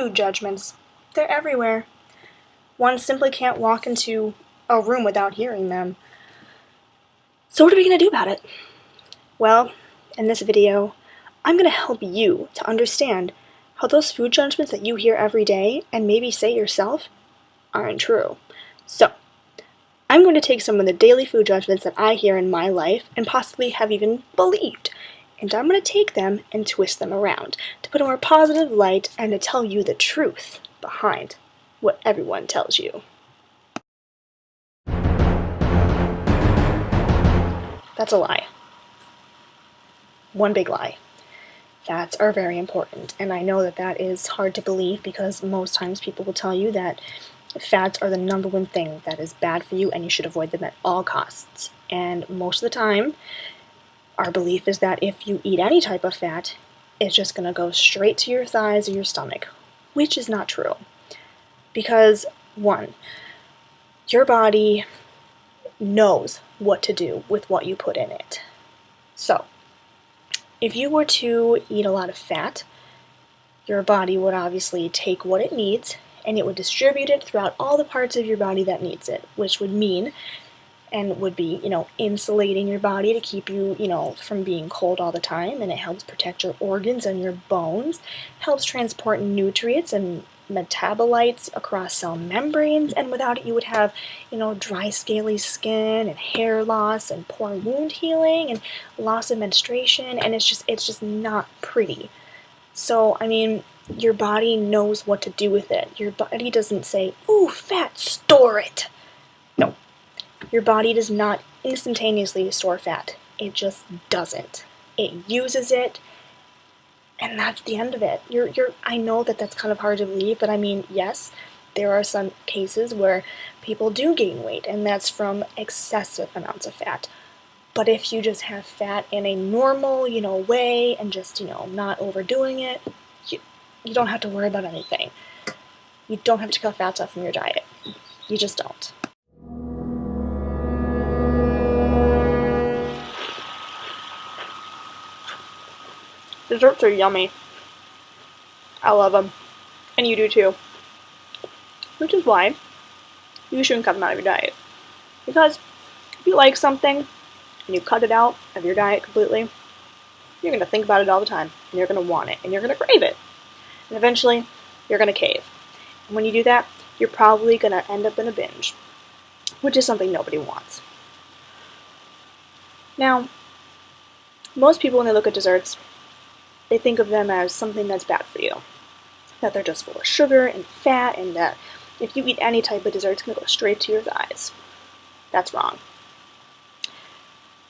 food judgments. They're everywhere. One simply can't walk into a room without hearing them. So what are we going to do about it? Well, in this video, I'm going to help you to understand how those food judgments that you hear every day and maybe say yourself aren't true. So, I'm going to take some of the daily food judgments that I hear in my life and possibly have even believed, and I'm going to take them and twist them around to put a more positive light and to tell you the truth behind what everyone tells you. That's a lie. One big lie. Fats are very important, and I know that that is hard to believe because most times people will tell you that fats are the number one thing that is bad for you and you should avoid them at all costs. And most of the time, our belief is that if you eat any type of fat, it's just going to go straight to your thighs or your stomach, which is not true. Because, one, your body knows what to do with what you put in it. So, if you were to eat a lot of fat, your body would obviously take what it needs and it would distribute it throughout all the parts of your body that needs it, which would mean and would be, insulating your body to keep you, from being cold all the time, and it helps protect your organs and your bones, helps transport nutrients and metabolites across cell membranes, and without it you would have, dry scaly skin and hair loss and poor wound healing and loss of menstruation, and it's just not pretty. So, your body knows what to do with it. Your body doesn't say, "Ooh, fat, store it." No. Your body does not instantaneously store fat. It just doesn't. It uses it, and that's the end of it. I know that that's kind of hard to believe, but yes, there are some cases where people do gain weight, and that's from excessive amounts of fat. But if you just have fat in a normal, way, and just, not overdoing it, you don't have to worry about anything. You don't have to cut fats off from your diet. You just don't. Desserts are yummy. I love them. And you do too. Which is why you shouldn't cut them out of your diet. Because if you like something and you cut it out of your diet completely, you're going to think about it all the time. And you're going to want it. And you're going to crave it. And eventually, you're going to cave. And when you do that, you're probably going to end up in a binge. Which is something nobody wants. Now, most people when they look at desserts, they think of them as something that's bad for you. That they're just full of sugar and fat, and that if you eat any type of dessert, it's going to go straight to your thighs. That's wrong.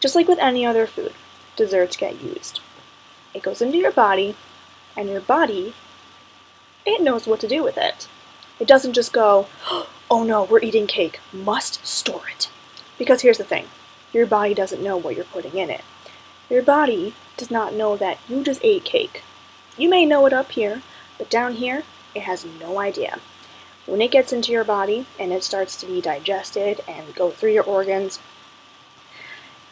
Just like with any other food, desserts get used. It goes into your body, and your body, it knows what to do with it. It doesn't just go, "Oh no, we're eating cake, must store it." Because here's the thing, your body doesn't know what you're putting in it. Your body does not know that you just ate cake. You may know it up here, but down here, it has no idea. When it gets into your body and it starts to be digested and go through your organs,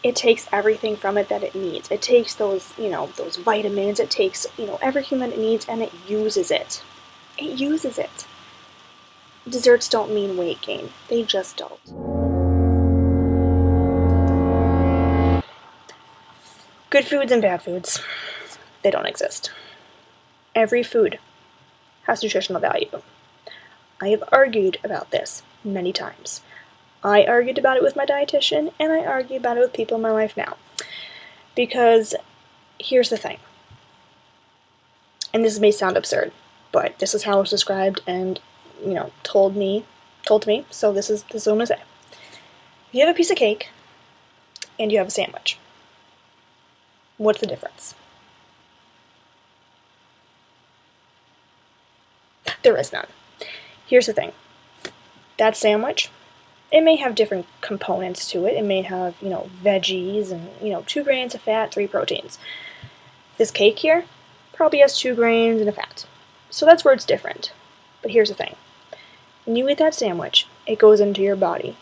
it takes everything from it that it needs. It takes those vitamins, it takes, everything that it needs, and it uses it. It uses it. Desserts don't mean weight gain. They just don't. Good foods and bad foods, they don't exist. Every food has nutritional value. I have argued about this many times. I argued about it with my dietitian, and I argue about it with people in my life now. Because here's the thing, and this may sound absurd, but this is how it's described and, told to me, so this is what I'm going to say. If you have a piece of cake and you have a sandwich, what's the difference? There is none. Here's the thing. That sandwich, it may have different components to it. It may have, veggies and, 2 grains of fat, 3 proteins. This cake here probably has 2 grains and a fat. So that's where it's different. But here's the thing. When you eat that sandwich, it goes into your body,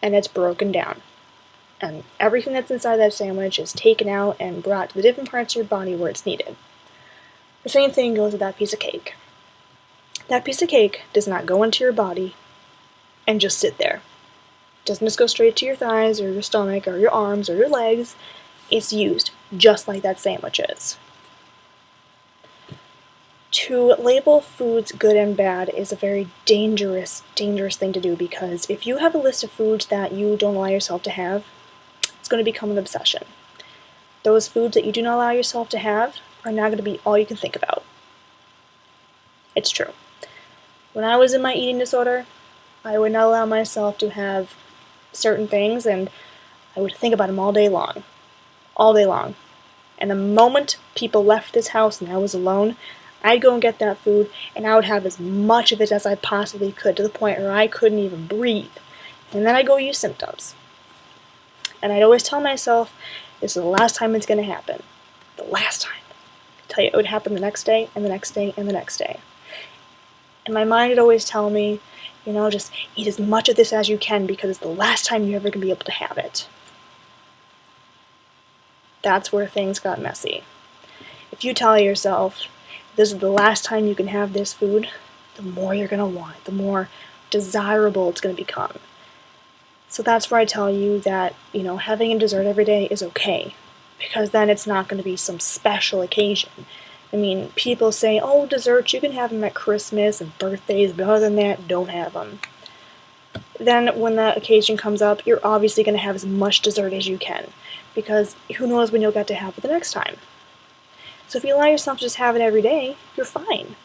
and it's broken down. And everything that's inside that sandwich is taken out and brought to the different parts of your body where it's needed. The same thing goes with that piece of cake. That piece of cake does not go into your body and just sit there. It doesn't just go straight to your thighs or your stomach or your arms or your legs. It's used just like that sandwich is. To label foods good and bad is a very dangerous thing to do, because if you have a list of foods that you don't allow yourself to have, it's going to become an obsession. Those foods that you do not allow yourself to have are not going to be all you can think about. It's true. When I was in my eating disorder, I would not allow myself to have certain things, and I would think about them all day long. All day long. And the moment people left this house and I was alone, I'd go and get that food, and I would have as much of it as I possibly could, to the point where I couldn't even breathe. And then I'd go use symptoms. And I'd always tell myself, this is the last time it's going to happen. The last time. I tell you, it would happen the next day, and the next day, and the next day. And my mind would always tell me, just eat as much of this as you can, because it's the last time you're ever going to be able to have it. That's where things got messy. If you tell yourself, this is the last time you can have this food, the more you're going to want it, the more desirable it's going to become. So that's where I tell you that, having a dessert every day is okay, because then it's not going to be some special occasion. I mean, people say, oh, desserts, you can have them at Christmas and birthdays, but other than that, don't have them. Then when that occasion comes up, you're obviously going to have as much dessert as you can, because who knows when you'll get to have it the next time. So if you allow yourself to just have it every day, you're fine.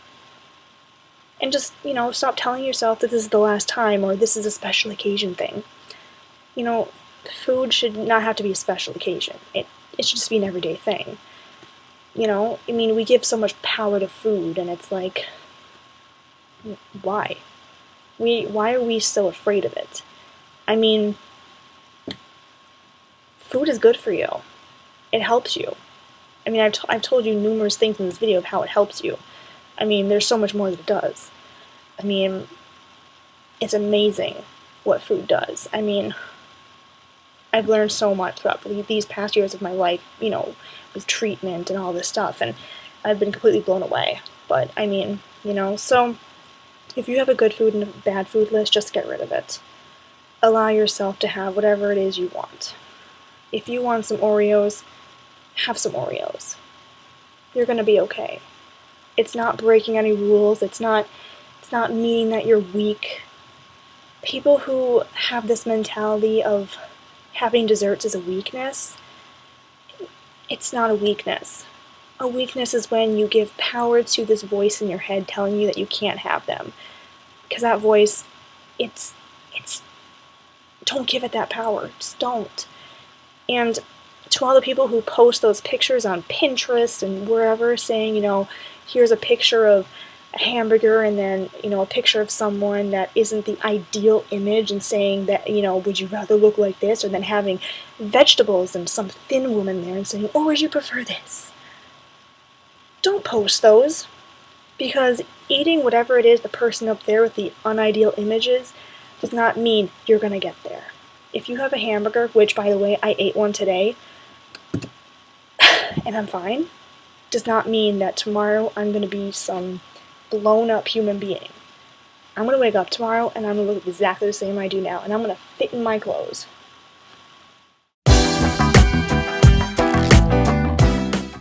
And just, stop telling yourself that this is the last time, or this is a special occasion thing. Food should not have to be a special occasion. It should just be an everyday thing. We give so much power to food, and it's like, why? Why are we so afraid of it? I mean, food is good for you. It helps you. I mean, I've told you numerous things in this video of how it helps you. I mean, there's so much more that it does. I mean, it's amazing what food does. I mean, I've learned so much throughout these past years of my life, with treatment and all this stuff, and I've been completely blown away. But, I mean, so if you have a good food and a bad food list, just get rid of it. Allow yourself to have whatever it is you want. If you want some Oreos, have some Oreos. You're going to be okay. It's not breaking any rules. It's not meaning that you're weak. People who have this mentality of having desserts as a weakness, it's not a weakness. A weakness is when you give power to this voice in your head telling you that you can't have them. Because that voice, don't give it that power. Just don't. And to all the people who post those pictures on Pinterest and wherever saying, here's a picture of a hamburger and then, a picture of someone that isn't the ideal image, and saying that, would you rather look like this, or then having vegetables and some thin woman there and saying, oh, would you prefer this? Don't post those, because eating whatever it is the person up there with the unideal images does not mean you're going to get there. If you have a hamburger, which, by the way, I ate one today, and I'm fine, does not mean that tomorrow I'm going to be some blown up human being. I'm going to wake up tomorrow and I'm going to look exactly the same I do now, and I'm going to fit in my clothes.